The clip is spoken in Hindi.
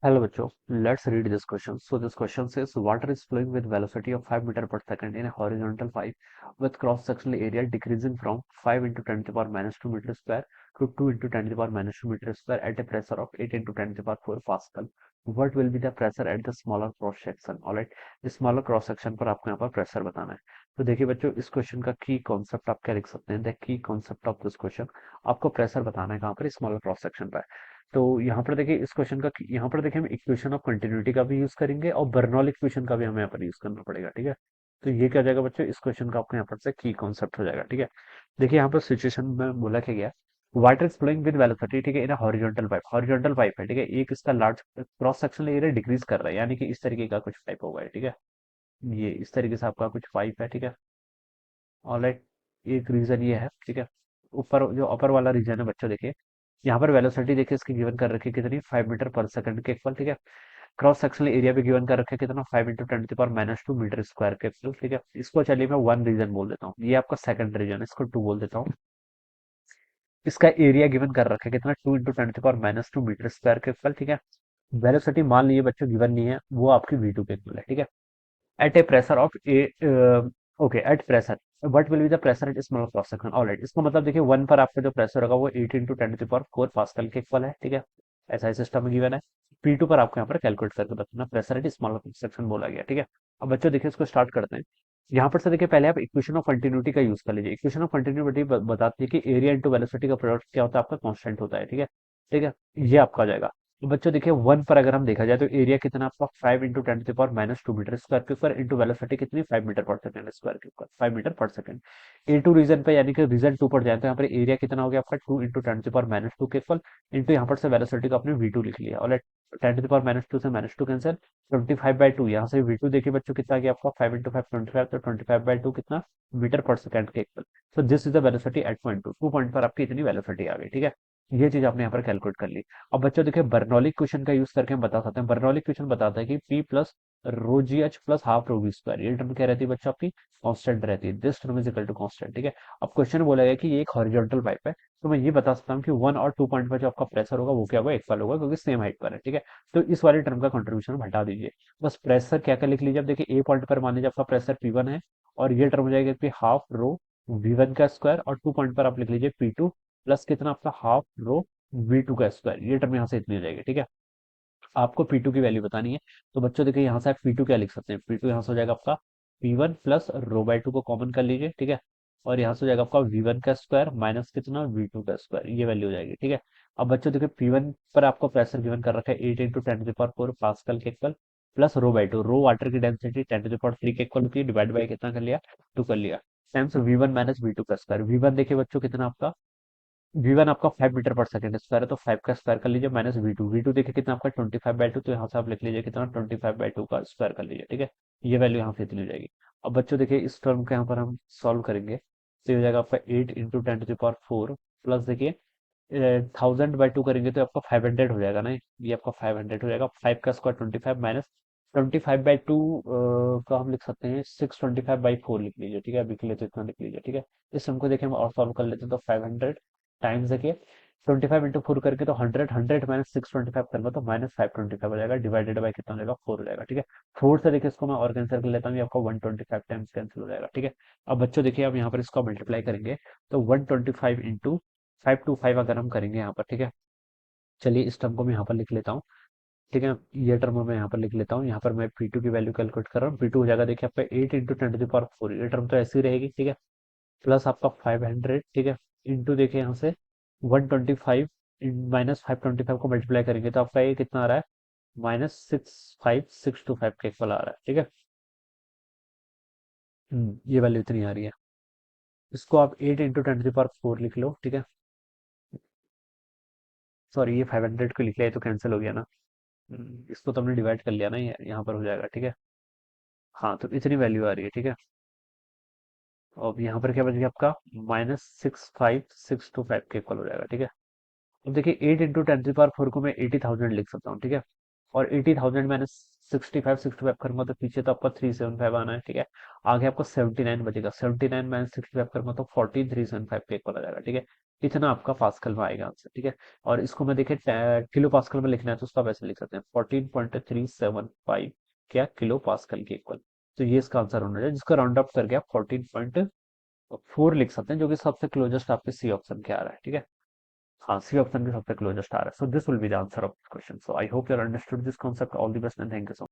Hello बच्चों, let's read this question. So this question says water is flowing with velocity of 5 meter per second in a horizontal pipe with cross-sectional area decreasing from 5 into 10 to the power minus 2 meter square to 2 into 10 to the power minus 2 meter square at a pressure of 8 into 10 to the power 4 Pascal. What will be the pressure at the smaller cross section? Alright, इस smaller cross section पर आपको यहाँ पर प्रेशर बताना है। तो देखिए बच्चों, इस क्वेश्चन का की कॉन्सेप्ट आप क्या लिख सकते हैं? The key concept of this question, आपको प्रेशर बताना है कहाँ पर? स्मॉलर क्रॉस सेक्शन पर। तो यहाँ पर देखिए इस क्वेश्चन का, यहाँ पर देखिए हम इक्वेशन ऑफ कंटिन्यूटी का भी यूज करेंगे और बर्नौली इक्वेशन का भी हमें यहाँ पर यूज करना पड़ेगा। ठीक है, तो ये क्या हो जाएगा बच्चों, इस क्वेश्चन का आपको यहाँ पर से की कॉन्सेप्ट हो जाएगा। ठीक है, देखिए यहाँ पर सिचुएशन में बोला क्या गया, water is flowing with velocity, ठीक है, in horizontal pipe. Horizontal pipe है, ठीक है, एक इसका large cross sectional area decrease कर रहा है, यानी कि इस तरीके का कुछ पाइप होगा। ठीक है, ये इस तरीके से आपका कुछ पाइप है। ठीक है, ऑलराइट, एक रीजन ये है। ठीक है, ऊपर जो अपर वाला रीजन है बच्चों, देखिए यहाँ पर वेलोसिटी देखिए इसकी गिवन कर रखी है कितनी, 5 मीटर पर सेकंड के इक्वल। ठीक है, क्रॉस सेक्शनल एरिया भी गिवन कर रखे कितना, 5 इंटू 10 की पावर माइनस 2 मीटर स्क्वायर के इक्वल। ठीक है, इसको चलिए मैं वन रीजन बोल देता हूँ, ये आपका सेकंड रीजन है, इसको टू बोल देता हूँ। इसका एरिया गिवन कर रखा है कितना, 2 इंटू 10 की पावर माइनस 2 मीटर स्क्वायर के इक्वल। ठीक है, वेलोसिटी मान लीजिए बच्चों गिवन नहीं है, वो आपकी V2 के इक्वल है। ठीक है, at a pressure of a, okay, at pressure what will be the pressure at small cross section. Alright, इसका मतलब देखिए वन पर आपका जो प्रेशर होगा वो 8 इंटू 10 की पावर 4 पास्कल के इक्वल है। ठीक है, ऐसा ही सिस्टम में गिवन है। P2 पर आपको यहाँ पर कैलकुलेट करके बताना, pressure at small cross section बोला गया। ठीक है, अब बच्चों देखिए इसको स्टार्ट करते हैं। यहाँ पर से देखिए पहले आप इक्वेशन ऑफ कंटिन्यूटी का यूज कर लीजिए। इक्वेशन ऑफ कंटिन्यूटी बताती है कि एरिया इंटू वेलोसिटी का प्रोडक्ट क्या होता है, आपका कांस्टेंट होता है। ठीक है, ठीक है, ये आपका आ जाएगा। तो बच्चों देखिए वन पर अगर हम देखा जाए तो एरिया कितना आपका 5 इंटू 10 की पावर माइनस 2 मीटर स्क्वायर के ऊपर इंटू वेलोसिटी कितनी, 5 मीटर पर सेकंड स्क्वायर के ऊपर, 5 मीटर पर सेकंड। ए टू रीजन पे यानी कि रीजन टू पर जाए तो यहाँ पर एरिया कितना हो गया आपका 2 इंटू 10 की पावर माइनस 2 के इक्वल इंटू यहाँ पर से वेलोसिटी को आपने V2 लिख लिया। और 10 की पावर माइनस 2 से माइनस 2 कैंसिल, 25/2 यहाँ से V2 देखिए बच्चों कितना आ गया आपका, 5 इंटू 5 25, तो 25/2 कितना मीटर पर सेकंड के equal. So this is the velocity at point 2 point पर आपकी इतनी वेलोसिटी आ गई। ठीक है, ये चीज आपने यहाँ पर कैलकुलेट कर ली। अब बच्चों देखिए बर्नौली क्वेश्चन का यूज करके हम बता सकते हैं। बर्नौली क्वेश्चन बताता है कि P plus rho g h plus half rho v square, ये टर्म क्या रहती है बच्चों आपकी, कांस्टेंट रहती है। This term is equal to constant. ठीक है, अब क्वेश्चन बोला गया कि ये एक हॉरिजॉन्टल पाइप है, तो मैं ये बता सकता हूँ कि 1 और 2 पॉइंट पर जो आपका प्रेशर होगा वो क्या होगा, इक्वल होगा, क्योंकि सेम हाइट पर है। ठीक है, तो इस वाले टर्म का कंट्रीब्यूशन हटा दीजिए। बस प्रेशर क्या क्या लिख लीजिए। अब देखिए ए पॉइंट पर मान लीजिए आपका प्रेशर P1 है, और ये टर्म हो जाएगा कि हाफ रो V1 का स्क्वायर, और 2 पॉइंट पर आप लिख लीजिए P2 प्लस कितना आपका हाफ रो V2 का स्क्वायर, ये टर्म यहाँ से इतनी हो जाएगी। ठीक है, आपको P2 की वैल्यू बतानी है। तो बच्चों देखिए यहाँ से आप P2 क्या लिख सकते हैं, P2 यहाँ से हो जाएगा आपका P1 plus rho by to को कॉमन कर लीजिए। ठीक है, और यहाँ से हो जाएगा आपका V1 का स्क्वायर माइनस कितना V2 का स्क्वायर, ये वैल्यू हो जाएगी। ठीक है, अब बच्चों देखिए P1 पर आपको प्रेशर गिवन कर रखा है 8 इंटू 10 की पावर 4 पास्कल के equal, plus rho by two, rho water की डेंसिटी 10 की पावर 3 के इक्वल होती है, डिवाइड बाई कितना कर लिया, 2 कर लिया, टाइम्स V1 माइनस V2 का स्क्वायर। V1 देखिए बच्चों कितना आपका, V1 आपका 5 मीटर पर सेकंड स्क्वायर है, तो 5 का स्क्वायर कर लीजिए माइनस V2। V2 देखिए कितना आपका 25/2, तो यहाँ से आप लिख लीजिए कितना 25/2 का स्क्वायर कर लीजिए। ठीक है, ये वैल्यू यहाँ से इतनी हो जाएगी। अब बच्चों देखिए इस टर्म के यहाँ पर हम सॉल्व करेंगे, तो ये हो जाएगा आपका 8 इंटू 10 की पावर 4 प्लस देखिए 1000/2 करेंगे तो आपका 500 हो जाएगा ना, ये आपका 500 हो जाएगा। 5 का स्क्वायर 25 माइनस 25/2 का हम लिख सकते हैं 625/4 लिख लीजिए। ठीक है, अभी के लिए तो इतना लिख लीजिए। ठीक है, इस सम को देखिए हम और सॉल्व कर लेते हैं, तो 500 टाइम्स देखिए 25 इंटू 4 करके तो 100 माइनस 625 करना तो माइनस 525 हो जाएगा, डिवाइडेड बाई कितना हो जाएगा 4 हो जाएगा। ठीक है, 4 से देखिए इसको मैं और कैंसिल कर लेता हूँ, ये आपका 125 टाइम्स कैंसिल हो जाएगा। ठीक है, अब बच्चों देखिए अब यहाँ पर इसको मल्टीप्लाई करेंगे, तो 125 इंटू 525 अगर हम करेंगे यहाँ पर। ठीक है, चलिए इस टर्म को मैं यहाँ पर लिख लेता हूँ। ठीक है, ये टर्म मैं यहाँ पर लिख लेता हूँ। यहाँ पर मैं P2 की वैल्यू कैलकुलेट कर रहा हूँ। P2 हो जाएगा देखिए आपका 8 इंटू 10 की पावर 4, ये टर्म तो ऐसी ही रहेगी। ठीक है, प्लस आपका 500। ठीक है, इंटू देखिए यहाँ से 125 माइनस 525 को मल्टीप्लाई करेंगे तो आपका ये कितना आ रहा है, माइनस 65625 के इक्वल आ रहा है। ठीक है, ये वैल्यू इतनी आ रही है। इसको आप 8 इंटू 10 की पावर 4 लिख लो। ठीक है, सॉरी ये 500 को लिख लिया, ये तो कैंसिल हो गया ना। इसको तो हमने डिवाइड कर लिया ना, ये यहाँ पर हो जाएगा। ठीक है, हाँ, तो इतनी वैल्यू आ रही है। ठीक है, अब यहाँ पर क्या बच गया आपका, -65625 के इक्वल हो जाएगा। ठीक है, अब देखिए 8 इंटू 10 की पावर 4 को मैं 80,000 लिख सकता हूँ। ठीक है, और 80,000 मैंने 65 करूंगा तो पीछे तो आपका 375 आना है। ठीक है, आगे आपको 79 बचेगा, 79 माइनस 65 करूंगा तो 14375 के इक्वल आ जाएगा। ठीक है, इतना आपका पास्कल में आएगा आंसर, ठीक है। और इसको मैं देखे किलो पास्कल में लिखना है तो उसका वैसे लिख सकते हैं 14.375 क्या किलो पास्कल के इक्वल। तो ये इसका आंसर होना चाहिए, जिसका राउंड अप करके आप 14.4 लिख सकते हैं, जो कि सबसे क्लोजेस्ट आपके सी ऑप्शन के आ रहा है, ठीक है। हाँ, सी ऑप्शन के सबसे क्लोजेस्ट आ रहा है। So this will be the answer of this question. So I hope you understood this concept. All the best and thank you so